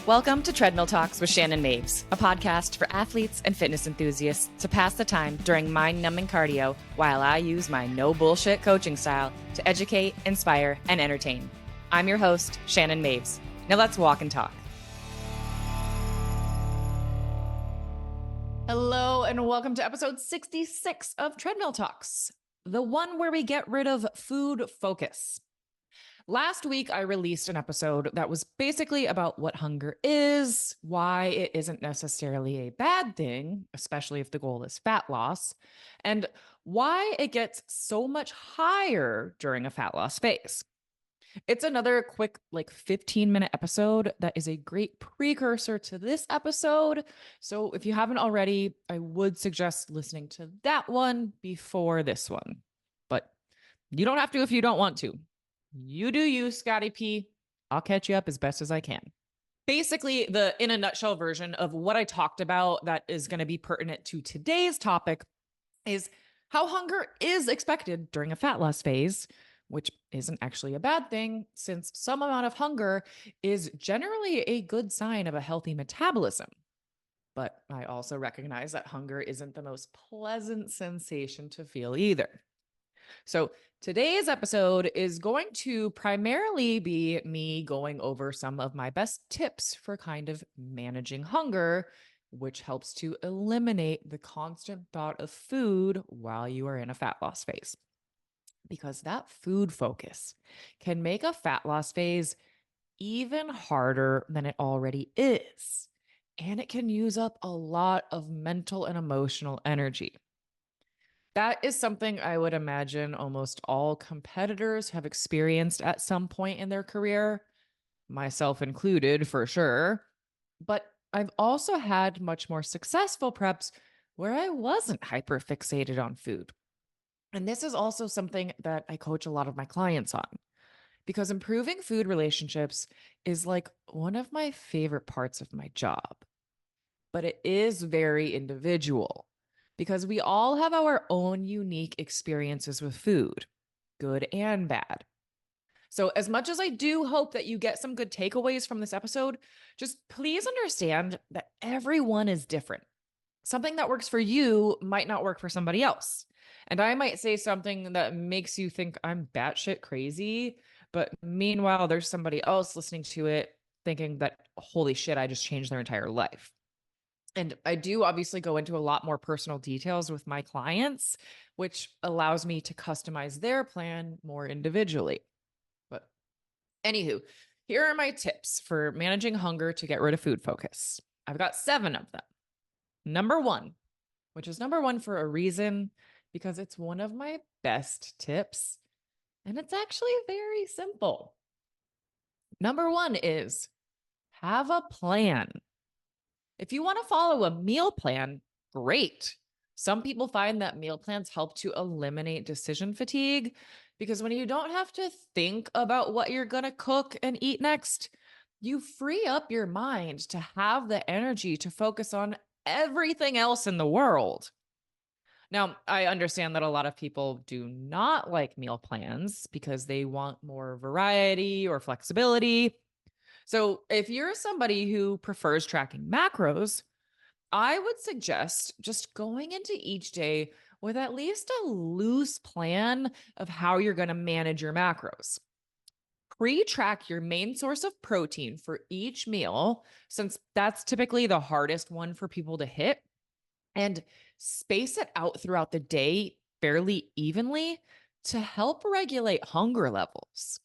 Welcome to Treadmill Talks with Shannon Maves, a podcast for athletes and fitness enthusiasts to pass the time during mind-numbing cardio while I use my no-bullshit coaching style to educate, inspire, and entertain. I'm your host, Shannon Maves. Now let's walk and talk. Hello, and welcome to episode 66 of Treadmill Talks, the one where we get rid of food focus. Last week, I released an episode that was basically about what hunger is, why it isn't necessarily a bad thing, especially if the goal is fat loss, and why it gets so much higher during a fat loss phase. It's another quick, 15-minute episode that is a great precursor to this episode. So if you haven't already, I would suggest listening to that one before this one. But you don't have to if you don't want to. You do you, Scotty P. I'll catch you up as best as I can. Basically, the in a nutshell version of what I talked about that is going to be pertinent to today's topic is how hunger is expected during a fat loss phase, which isn't actually a bad thing since some amount of hunger is generally a good sign of a healthy metabolism. But I also recognize that hunger isn't the most pleasant sensation to feel either. So today's episode is going to primarily be me going over some of my best tips for kind of managing hunger, which helps to eliminate the constant thought of food while you are in a fat loss phase. Because that food focus can make a fat loss phase even harder than it already is. And it can use up a lot of mental and emotional energy. That is something I would imagine almost all competitors have experienced at some point in their career, myself included for sure. But I've also had much more successful preps where I wasn't hyper fixated on food. And this is also something that I coach a lot of my clients on because improving food relationships is like one of my favorite parts of my job. But it is very individual because we all have our own unique experiences with food, good and bad. So as much as I do hope that you get some good takeaways from this episode, just please understand that everyone is different. Something that works for you might not work for somebody else. And I might say something that makes you think I'm batshit crazy, but meanwhile, there's somebody else listening to it thinking that, holy shit, I just changed their entire life. And I do obviously go into a lot more personal details with my clients, which allows me to customize their plan more individually. But anywho, here are my tips for managing hunger to get rid of food focus. I've got 7 of them. Number 1, which is number 1 for a reason, because it's one of my best tips, and it's actually very simple. Number 1 is have a plan. If you want to follow a meal plan, great. Some people find that meal plans help to eliminate decision fatigue because when you don't have to think about what you're going to cook and eat next, you free up your mind to have the energy to focus on everything else in the world. Now, I understand that a lot of people do not like meal plans because they want more variety or flexibility. So if you're somebody who prefers tracking macros, I would suggest just going into each day with at least a loose plan of how you're going to manage your macros. Pre-track your main source of protein for each meal, since that's typically the hardest one for people to hit, and space it out throughout the day fairly evenly to help regulate hunger levels.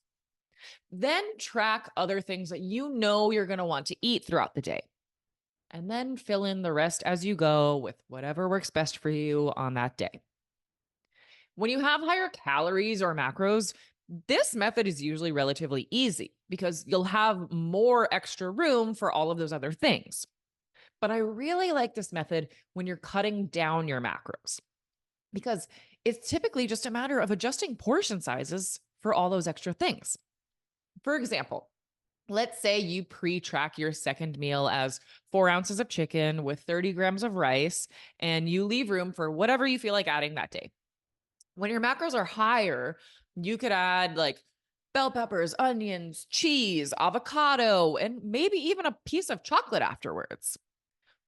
Then track other things that you know you're going to want to eat throughout the day. And then fill in the rest as you go with whatever works best for you on that day. When you have higher calories or macros, this method is usually relatively easy because you'll have more extra room for all of those other things. But I really like this method when you're cutting down your macros because it's typically just a matter of adjusting portion sizes for all those extra things. For example, let's say you pre-track your second meal as 4 ounces of chicken with 30 grams of rice, and you leave room for whatever you feel like adding that day. When your macros are higher, you could add bell peppers, onions, cheese, avocado, and maybe even a piece of chocolate afterwards.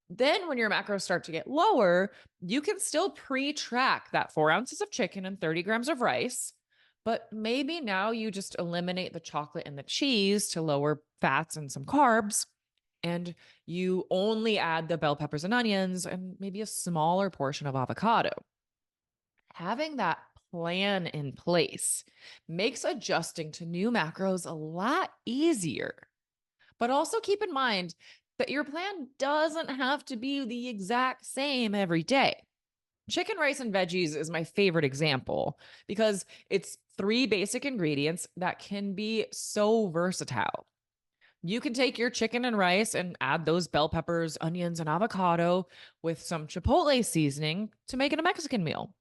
Then, when your macros start to get lower, you can still pre track that 4 ounces of chicken and 30 grams of rice. But maybe now you just eliminate the chocolate and the cheese to lower fats and some carbs. And you only add the bell peppers and onions and maybe a smaller portion of avocado. Having that plan in place makes adjusting to new macros a lot easier. But also keep in mind that your plan doesn't have to be the exact same every day. Chicken, rice, and veggies is my favorite example because it's three basic ingredients that can be so versatile. You can take your chicken and rice and add those bell peppers, onions, and avocado with some chipotle seasoning to make it a Mexican meal.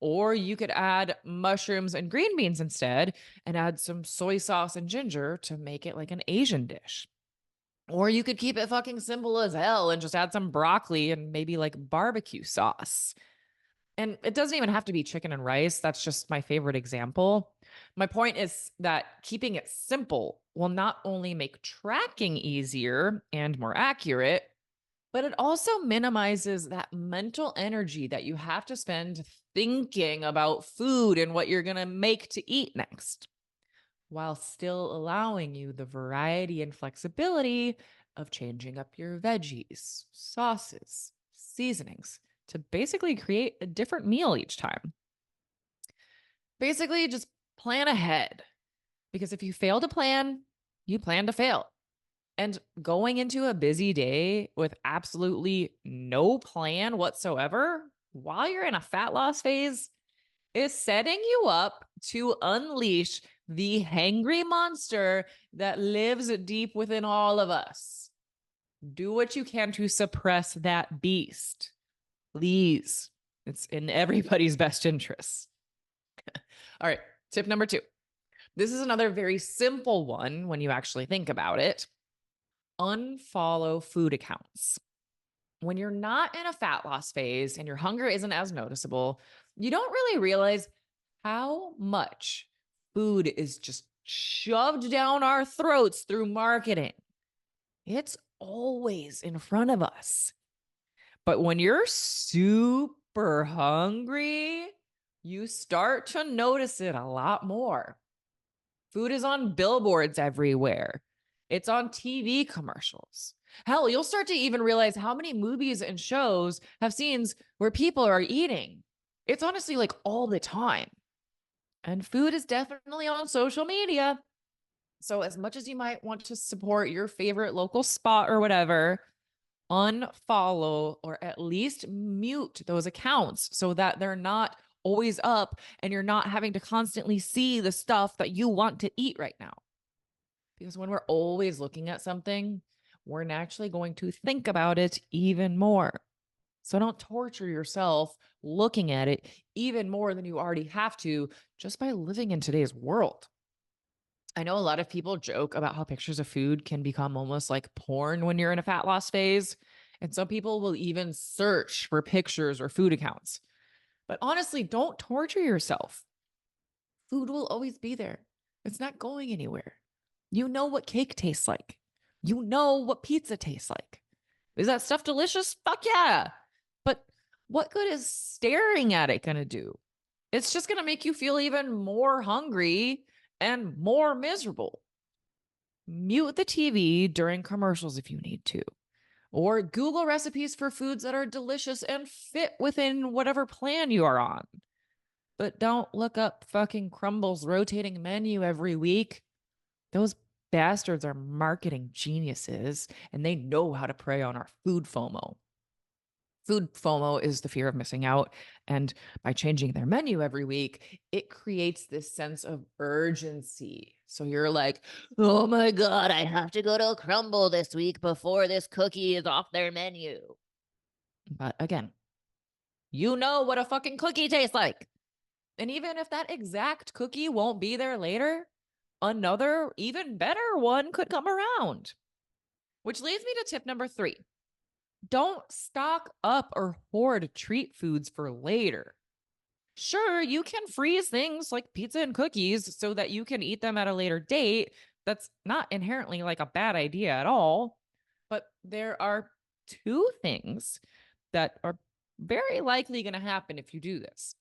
Or you could add mushrooms and green beans instead and add some soy sauce and ginger to make it like an Asian dish. Or you could keep it fucking simple as hell and just add some broccoli and maybe like barbecue sauce. And it doesn't even have to be chicken and rice. That's just my favorite example. My point is that keeping it simple will not only make tracking easier and more accurate, but it also minimizes that mental energy that you have to spend thinking about food and what you're going to make to eat next, while still allowing you the variety and flexibility of changing up your veggies, sauces, seasonings to basically create a different meal each time. Basically, just plan ahead, because if you fail to plan, you plan to fail. And going into a busy day with absolutely no plan whatsoever while you're in a fat loss phase is setting you up to unleash the hangry monster that lives deep within all of us. Do what you can to suppress that beast. Please. It's in everybody's best interests. All right, tip number 2. This is another very simple one when you actually think about it. Unfollow food accounts. When you're not in a fat loss phase and your hunger isn't as noticeable, you don't really realize how much food is just shoved down our throats through marketing. It's always in front of us. But when you're super hungry, you start to notice it a lot more. Food is on billboards everywhere. It's on TV commercials. Hell, you'll start to even realize how many movies and shows have scenes where people are eating. It's honestly like all the time. And food is definitely on social media. So as much as you might want to support your favorite local spot or whatever, unfollow or at least mute those accounts so that they're not always up and you're not having to constantly see the stuff that you want to eat right now. Because when we're always looking at something, we're naturally going to think about it even more. So don't torture yourself looking at it even more than you already have to just by living in today's world. I know a lot of people joke about how pictures of food can become almost like porn when you're in a fat loss phase. And some people will even search for pictures or food accounts. But honestly, don't torture yourself. Food will always be there. It's not going anywhere. You know what cake tastes like. You know what pizza tastes like. Is that stuff delicious? Fuck yeah. But what good is staring at it going to do? It's just going to make you feel even more hungry and more miserable. Mute the TV during commercials if you need to, or Google recipes for foods that are delicious and fit within whatever plan you are on. But don't look up fucking Crumble's rotating menu every week. Those bastards are marketing geniuses and they know how to prey on our food FOMO. Food FOMO is the fear of missing out. And by changing their menu every week, it creates this sense of urgency. So you're like, oh my God, I have to go to Crumble this week before this cookie is off their menu. But again, you know what a fucking cookie tastes like. And even if that exact cookie won't be there later, another, even better one could come around. Which leads me to tip number 3. Don't stock up or hoard treat foods for later. Sure, you can freeze things like pizza and cookies so that you can eat them at a later date. That's not inherently like a bad idea at all. But there are two things that are very likely going to happen if you do this.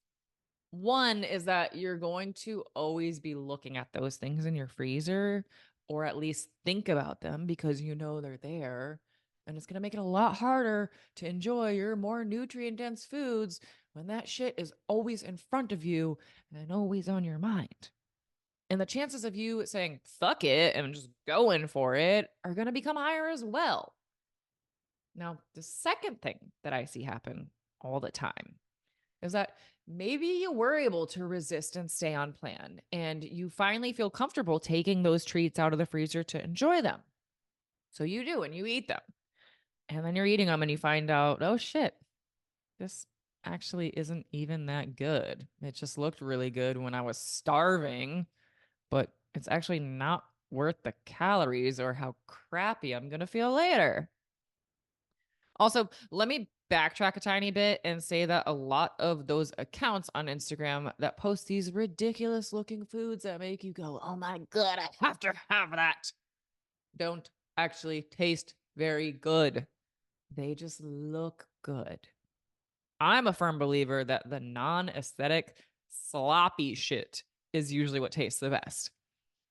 One is that you're going to always be looking at those things in your freezer, or at least think about them because you know they're there. And it's going to make it a lot harder to enjoy your more nutrient dense foods when that shit is always in front of you and always on your mind. And the chances of you saying fuck it and just going for it are going to become higher as well. Now, the second thing that I see happen all the time is that maybe you were able to resist and stay on plan, and you finally feel comfortable taking those treats out of the freezer to enjoy them. So you do, and you eat them. And then you're eating them and you find out, oh shit, this actually isn't even that good. It just looked really good when I was starving, but it's actually not worth the calories or how crappy I'm going to feel later. Also, let me backtrack a tiny bit and say that a lot of those accounts on Instagram that post these ridiculous looking foods that make you go, oh my God, I have to have that, don't actually taste very good. They just look good. I'm a firm believer that the non-aesthetic, sloppy shit is usually what tastes the best.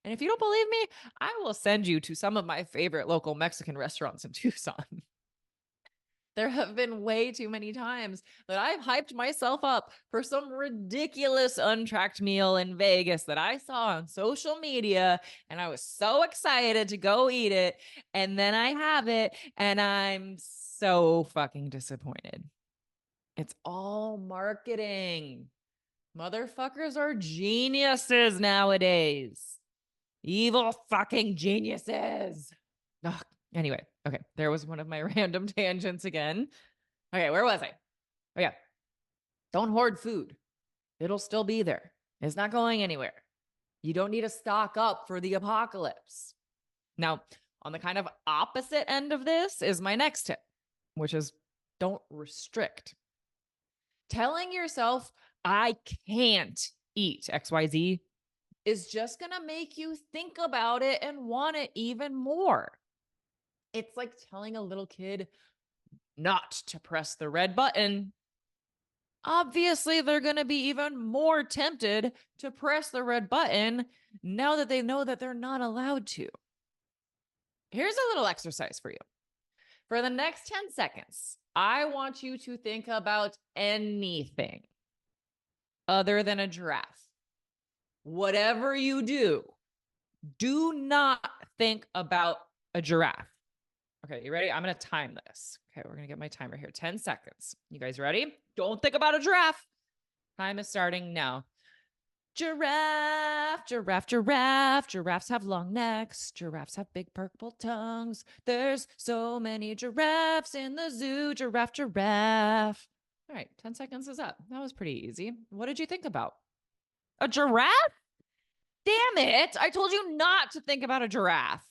And if you don't believe me, I will send you to some of my favorite local Mexican restaurants in Tucson. There have been way too many times that I've hyped myself up for some ridiculous untracked meal in Vegas that I saw on social media, and I was so excited to go eat it. And then I have it, and I'm so fucking disappointed. It's all marketing. Motherfuckers are geniuses nowadays. Evil fucking geniuses. Ugh. Anyway, okay, there was one of my random tangents again. Okay, where was I? Oh, yeah. Don't hoard food. It'll still be there. It's not going anywhere. You don't need to stock up for the apocalypse. Now, on the kind of opposite end of this is my next tip, which is don't restrict. Telling yourself, I can't eat XYZ is just going to make you think about it and want it even more. It's like telling a little kid not to press the red button. Obviously, they're going to be even more tempted to press the red button now that they know that they're not allowed to. Here's a little exercise for you. For the next 10 seconds, I want you to think about anything other than a giraffe. Whatever you do not think about a giraffe. Okay, you ready? I'm going to time this. Okay, we're going to get my timer here. 10 seconds. You guys ready? Don't think about a giraffe. Time is starting now. Giraffe, giraffe, giraffe. Giraffes have long necks. Giraffes have big purple tongues. There's so many giraffes in the zoo. Giraffe, giraffe. All right, 10 seconds is up. That was pretty easy. What did you think about? A giraffe? Damn it. I told you not to think about a giraffe.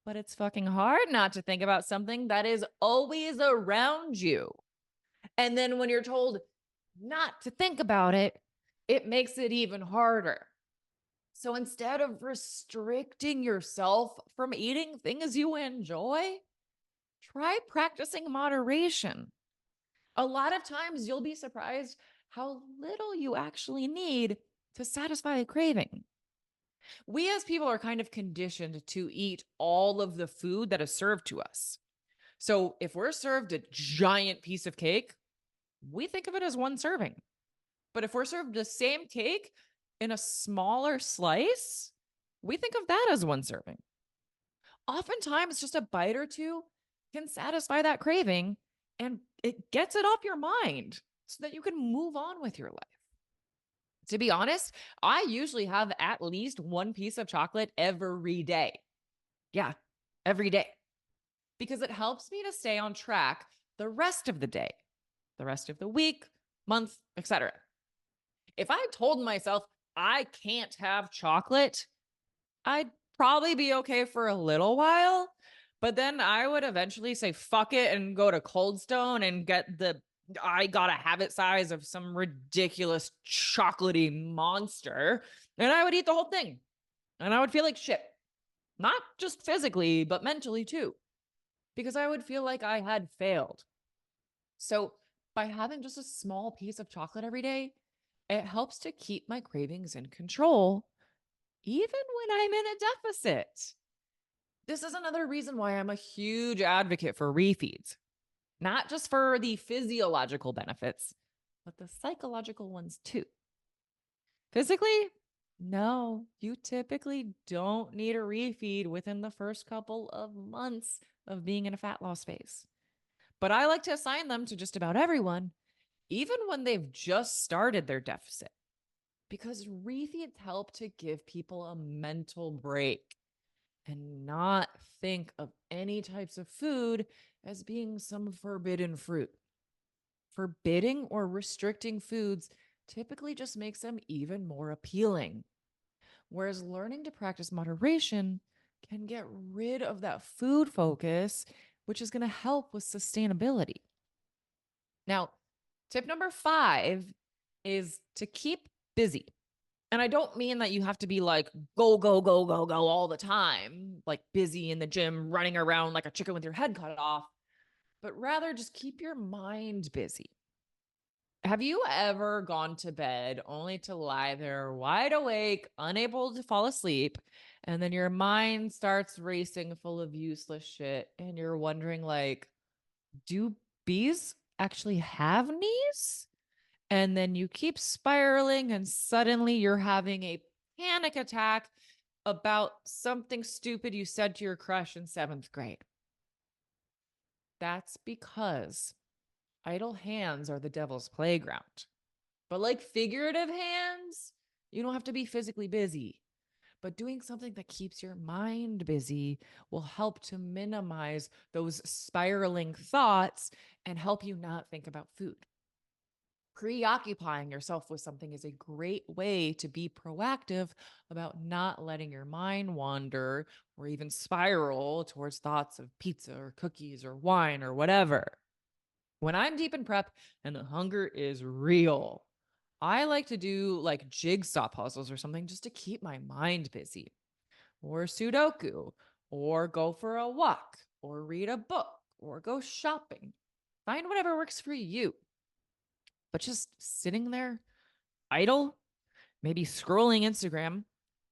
But it's fucking hard not to think about something that is always around you. And then when you're told not to think about it, it makes it even harder. So instead of restricting yourself from eating things you enjoy, try practicing moderation. A lot of times you'll be surprised how little you actually need to satisfy a craving. We as people are kind of conditioned to eat all of the food that is served to us. So if we're served a giant piece of cake, we think of it as one serving. But if we're served the same cake in a smaller slice, we think of that as one serving. Oftentimes, just a bite or two can satisfy that craving, and it gets it off your mind so that you can move on with your life. To be honest, I usually have at least one piece of chocolate every day. Yeah, every day. Because it helps me to stay on track the rest of the day, the rest of the week, month, etc. If I told myself I can't have chocolate, I'd probably be okay for a little while, but then I would eventually say fuck it and go to Cold Stone and get the I got a habit size of some ridiculous chocolatey monster, and I would eat the whole thing. And I would feel like shit. Not just physically, but mentally too, because I would feel like I had failed. So, by having just a small piece of chocolate every day, it helps to keep my cravings in control, even when I'm in a deficit. This is another reason why I'm a huge advocate for refeeds, not just for the physiological benefits, but the psychological ones too. Physically, no, you typically don't need a refeed within the first couple of months of being in a fat loss phase. But I like to assign them to just about everyone, even when they've just started their deficit, because refeeds help to give people a mental break and not think of any types of food as being some forbidden fruit. Forbidding or restricting foods typically just makes them even more appealing. Whereas learning to practice moderation can get rid of that food focus, which is going to help with sustainability. Now, tip number 5 is to keep busy. And I don't mean that you have to be like go, go, go, go, go all the time, like busy in the gym, running around like a chicken with your head cut off, but rather just keep your mind busy. Have you ever gone to bed only to lie there wide awake, unable to fall asleep, and then your mind starts racing full of useless shit and you're wondering like, do bees actually have knees? And then you keep spiraling and suddenly you're having a panic attack about something stupid you said to your crush in 7th grade. That's because idle hands are the devil's playground. But like figurative hands, you don't have to be physically busy. But doing something that keeps your mind busy will help to minimize those spiraling thoughts and help you not think about food. Preoccupying yourself with something is a great way to be proactive about not letting your mind wander or even spiral towards thoughts of pizza or cookies or wine or whatever. When I'm deep in prep and the hunger is real, I like to do like jigsaw puzzles or something just to keep my mind busy, or Sudoku, or go for a walk, or read a book, or go shopping. Find whatever works for you. But just sitting there idle, maybe scrolling Instagram,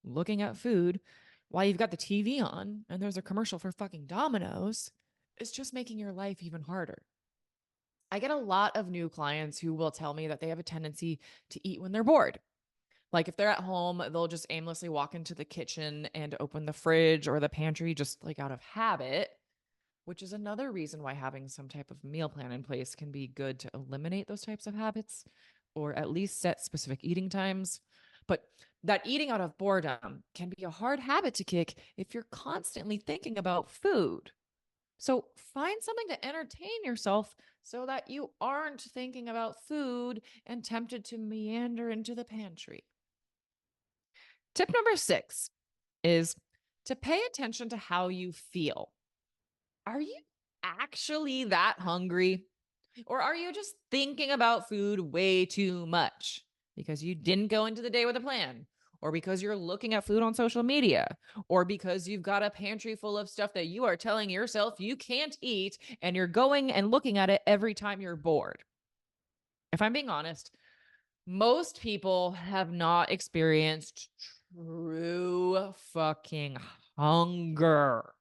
looking at food while you've got the TV on and there's a commercial for fucking Domino's, it's just making your life even harder. I get a lot of new clients who will tell me that they have a tendency to eat when they're bored. Like if they're at home, they'll just aimlessly walk into the kitchen and open the fridge or the pantry just like out of habit, which is another reason why having some type of meal plan in place can be good to eliminate those types of habits or at least set specific eating times. But that eating out of boredom can be a hard habit to kick if you're constantly thinking about food. So find something to entertain yourself so that you aren't thinking about food and tempted to meander into the pantry. Tip number 6 is to pay attention to how you feel. Are you actually that hungry? Or are you just thinking about food way too much because you didn't go into the day with a plan? Or because you're looking at food on social media? Or because you've got a pantry full of stuff that you are telling yourself you can't eat and you're going and looking at it every time you're bored? If I'm being honest, most people have not experienced true fucking hunger.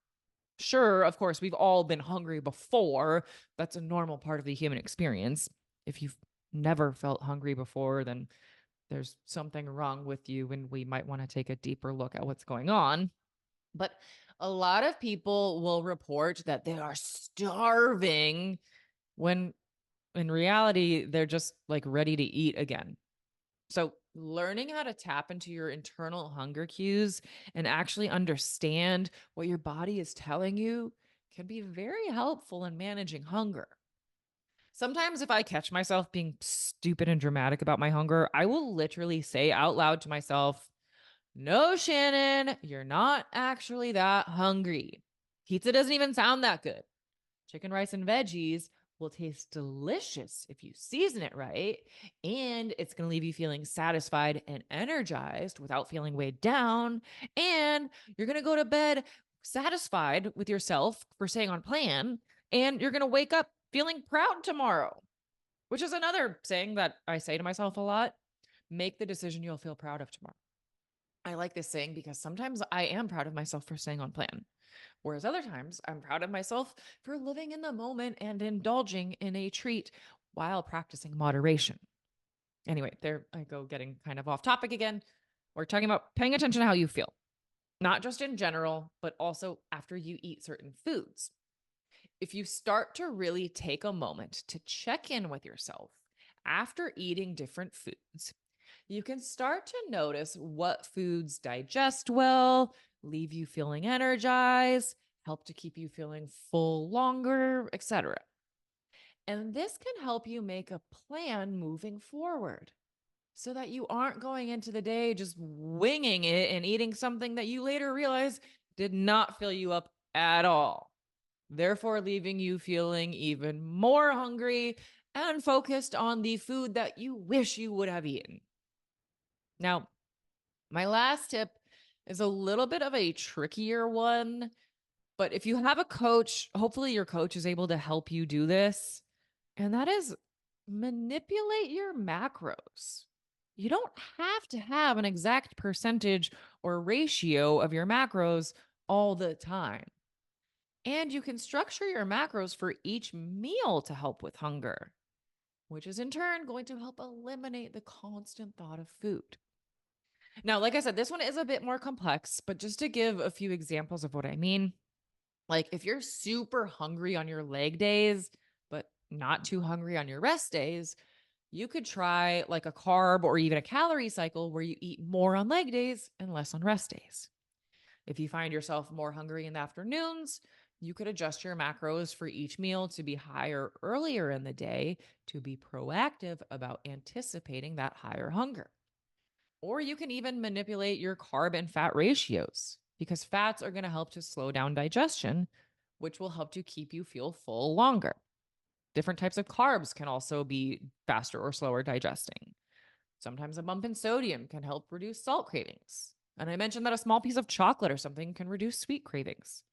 Sure, of course, we've all been hungry before. That's a normal part of the human experience. If you've never felt hungry before, then there's something wrong with you, and we might want to take a deeper look at what's going on. But a lot of people will report that they are starving when in reality, they're just like ready to eat again. So, learning how to tap into your internal hunger cues and actually understand what your body is telling you can be very helpful in managing hunger. Sometimes, if I catch myself being stupid and dramatic about my hunger, I will literally say out loud to myself, "No, Shannon, you're not actually that hungry. Pizza doesn't even sound that good. Chicken, rice, and veggies will taste delicious if you season it right, and it's going to leave you feeling satisfied and energized without feeling weighed down, and you're going to go to bed satisfied with yourself for staying on plan, and you're going to wake up feeling proud tomorrow, which is another saying that I say to myself a lot. Make the decision you'll feel proud of tomorrow. I like this saying because sometimes I am proud of myself for staying on plan, whereas other times I'm proud of myself for living in the moment and indulging in a treat while practicing moderation. Anyway, there I go, getting kind of off topic again. We're talking about paying attention to how you feel, not just in general, but also after you eat certain foods. If you start to really take a moment to check in with yourself after eating different foods, you can start to notice what foods digest well, leave you feeling energized, help to keep you feeling full longer, etc. And this can help you make a plan moving forward so that you aren't going into the day just winging it and eating something that you later realize did not fill you up at all, therefore leaving you feeling even more hungry and focused on the food that you wish you would have eaten. Now, my last tip is a little bit of a trickier one, but if you have a coach, hopefully your coach is able to help you do this. And that is manipulate your macros. You don't have to have an exact percentage or ratio of your macros all the time. And you can structure your macros for each meal to help with hunger, which is in turn going to help eliminate the constant thought of food. Now, like I said, this one is a bit more complex, but just to give a few examples of what I mean, like if you're super hungry on your leg days, but not too hungry on your rest days, you could try like a carb or even a calorie cycle where you eat more on leg days and less on rest days. If you find yourself more hungry in the afternoons, you could adjust your macros for each meal to be higher earlier in the day to be proactive about anticipating that higher hunger. Or you can even manipulate your carb and fat ratios because fats are going to help to slow down digestion, which will help to keep you feel full longer. Different types of carbs can also be faster or slower digesting. Sometimes a bump in sodium can help reduce salt cravings. And I mentioned that a small piece of chocolate or something can reduce sweet cravings.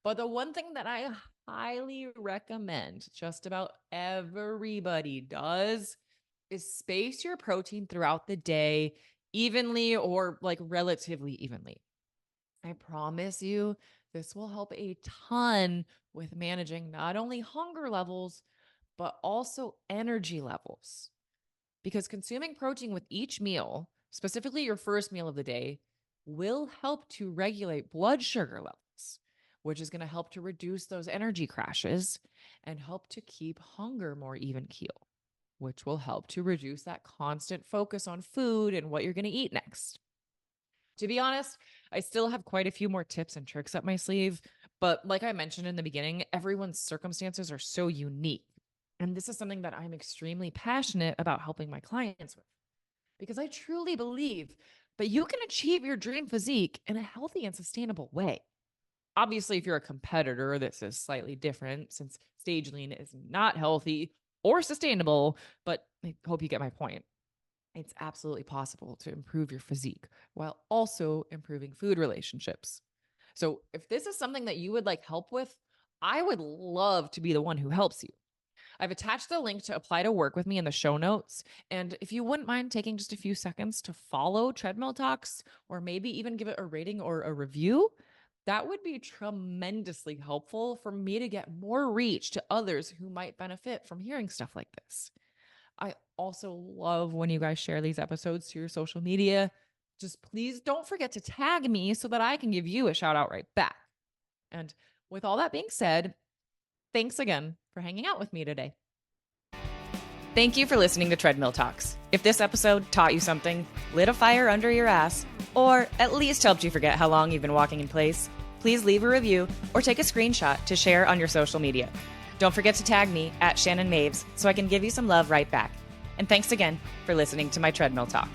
But the one thing that I highly recommend just about everybody does is space your protein throughout the day evenly or like relatively evenly. I promise you, this will help a ton with managing not only hunger levels, but also energy levels. Because consuming protein with each meal, specifically your first meal of the day, will help to regulate blood sugar levels, which is going to help to reduce those energy crashes and help to keep hunger more even keel, which will help to reduce that constant focus on food and what you're going to eat next. To be honest, I still have quite a few more tips and tricks up my sleeve, but like I mentioned in the beginning, everyone's circumstances are so unique. And this is something that I'm extremely passionate about helping my clients with because I truly believe that you can achieve your dream physique in a healthy and sustainable way. Obviously, if you're a competitor, this is slightly different since stage lean is not healthy or sustainable, but I hope you get my point. It's absolutely possible to improve your physique while also improving food relationships. So if this is something that you would like help with, I would love to be the one who helps you. I've attached the link to apply to work with me in the show notes. And if you wouldn't mind taking just a few seconds to follow Treadmill Talks or maybe even give it a rating or a review, that would be tremendously helpful for me to get more reach to others who might benefit from hearing stuff like this. I also love when you guys share these episodes to your social media. Just please don't forget to tag me so that I can give you a shout out right back. And with all that being said, thanks again for hanging out with me today. Thank you for listening to Treadmill Talks. If this episode taught you something, lit a fire under your ass, or at least helped you forget how long you've been walking in place, please leave a review or take a screenshot to share on your social media. Don't forget to tag me at Shannon Maves so I can give you some love right back. And thanks again for listening to my Treadmill Talk.